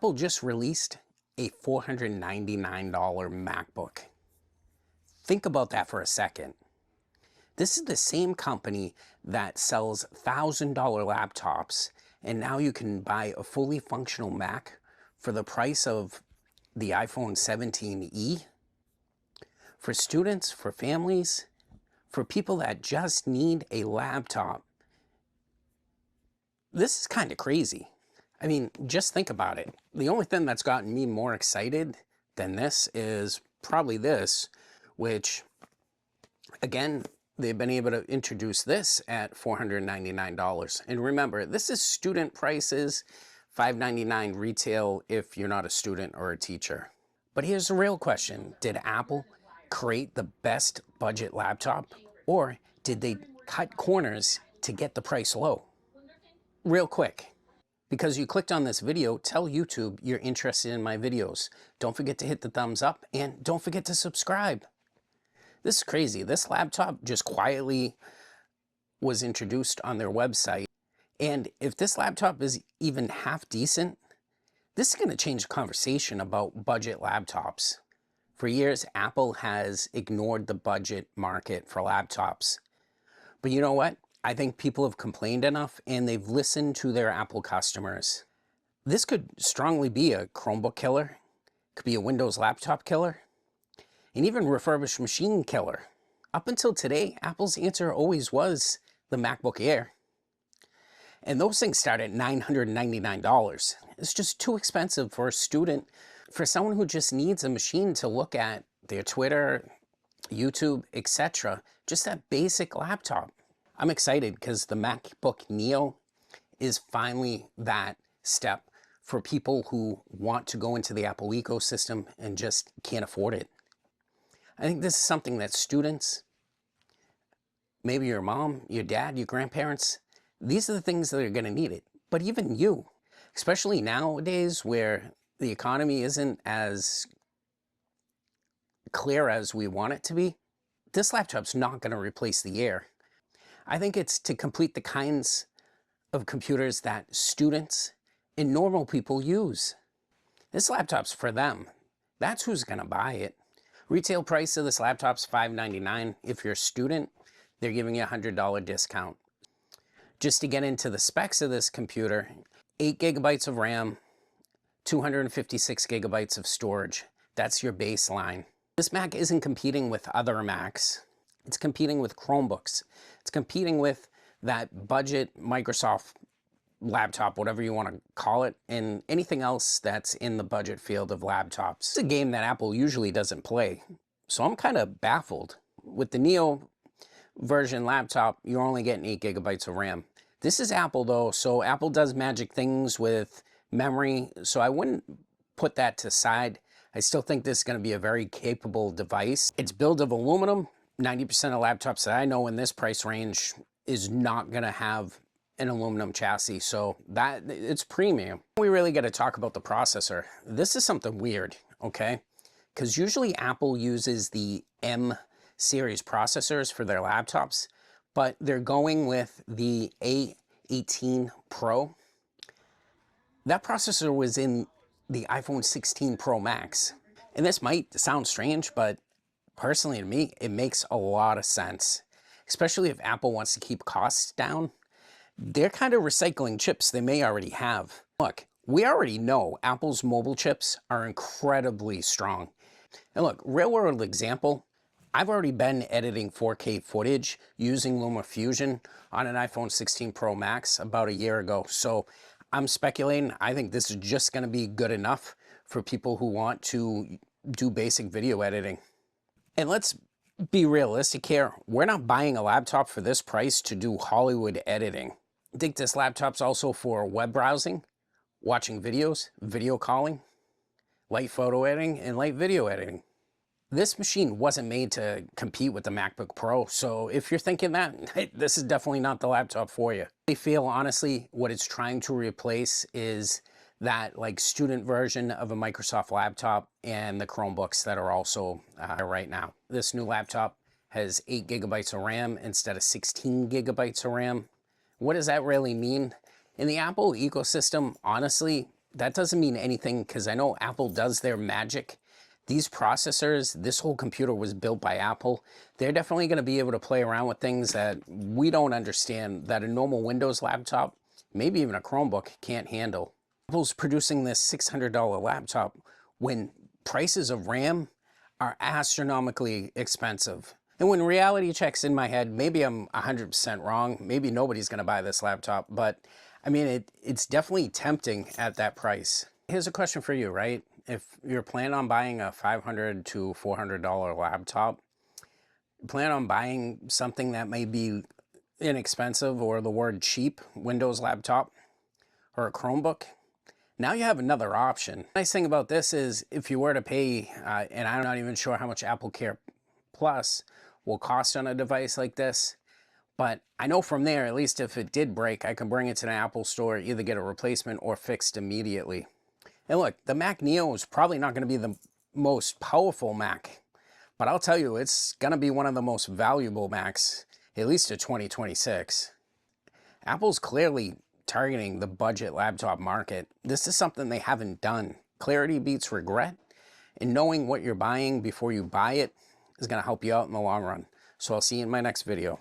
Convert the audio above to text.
Apple just released a $499 MacBook. Think about that for a second. This is the same company that sells $1,000 laptops, and now you can buy a fully functional Mac for the price of the iPhone 17e. For students, for families, for people that just need a laptop. This is kind of crazy. I mean, just think about it. The only thing that's gotten me more excited than this is probably this, which, again, they've been able to introduce this at $499. And remember, this is student prices, $599 retail if you're not a student or a teacher. But here's the real question. Did Apple create the best budget laptop, or did they cut corners to get the price low? Real quick. Because you clicked on this video, tell YouTube you're interested in my videos. Don't forget to hit the thumbs up and don't forget to subscribe. This is crazy. This laptop just quietly was introduced on their website. And if this laptop is even half decent, this is going to change the conversation about budget laptops. For years, Apple has ignored the budget market for laptops. But you know what? I think people have complained enough and they've listened to their Apple customers. This could strongly be a Chromebook killer, could be a Windows laptop killer, and even refurbished machine killer. Up until today, Apple's answer always was the MacBook Air. And those things start at $999. It's just too expensive for a student, for someone who just needs a machine to look at their Twitter, YouTube, etc. Just that basic laptop. I'm excited because the MacBook Neo is finally that step for people who want to go into the Apple ecosystem and just can't afford it. I think this is something that students, maybe your mom, your dad, your grandparents, these are the things that are going to need it. But even you, especially nowadays where the economy isn't as clear as we want it to be, this laptop's not going to replace the Air. I think it's to complete the kinds of computers that students and normal people use. This laptop's for them. That's who's going to buy it. Retail price of this laptop's $599. If you're a student, they're giving you a $100 discount. Just to get into the specs of this computer, 8 gigabytes of RAM, 256 gigabytes of storage. That's your baseline. This Mac isn't competing with other Macs. It's competing with Chromebooks. It's competing with that budget Microsoft laptop, whatever you want to call it, and anything else that's in the budget field of laptops. It's a game that Apple usually doesn't play, so I'm kind of baffled. With the Neo version laptop, you're only getting 8 gigabytes of RAM. This is Apple though, so Apple does magic things with memory, so I wouldn't put that to side. I still think this is going to be a very capable device. It's built of aluminum. 90% of laptops that I know in this price range is not going to have an aluminum chassis, so that it's premium. We really got to talk about the processor. This is something weird, okay? Because usually Apple uses the M series processors for their laptops, but they're going with the A18 Pro. That processor was in the iPhone 16 Pro Max. And this might sound strange, but personally to me, it makes a lot of sense, especially if Apple wants to keep costs down. They're kind of recycling chips they may already have. Look, we already know Apple's mobile chips are incredibly strong. And look, real world example, I've already been editing 4K footage using LumaFusion on an iPhone 16 Pro Max about a year ago. So I'm speculating, I think this is just going to be good enough for people who want to do basic video editing. And let's be realistic here. We're not buying a laptop for this price to do Hollywood editing. I think this laptop's also for web browsing, watching videos, video calling, light photo editing, and light video editing. This machine wasn't made to compete with the MacBook Pro, so if you're thinking that, this is definitely not the laptop for you. I feel, honestly, what it's trying to replace is that like student version of a Microsoft laptop and the Chromebooks that are also right now. This new laptop has 8 gigabytes of RAM instead of 16 gigabytes of RAM. What does that really mean? In the Apple ecosystem, honestly, that doesn't mean anything because I know Apple does their magic. These processors, this whole computer was built by Apple. They're definitely going to be able to play around with things that we don't understand, that a normal Windows laptop, maybe even a Chromebook, can't handle. Apple's producing this $600 laptop when prices of RAM are astronomically expensive. And when reality checks in my head, maybe I'm 100% wrong. Maybe nobody's going to buy this laptop, but I mean, it's definitely tempting at that price. Here's a question for you, right? If you're planning on buying a $500 to $400 laptop, plan on buying something that may be inexpensive or the word cheap, Windows laptop or a Chromebook, now you have another option. The nice thing about this is if you were to pay, and I'm not even sure how much AppleCare Plus will cost on a device like this, but I know from there, at least if it did break, I can bring it to the Apple store, either get a replacement or fixed immediately. And look, the Mac Neo is probably not going to be the most powerful Mac, but I'll tell you, it's going to be one of the most valuable Macs, at least to 2026. Apple's clearly targeting the budget laptop market. This is something they haven't done. Clarity beats regret, and knowing what you're buying before you buy it is going to help you out in the long run. So I'll see you in my next video.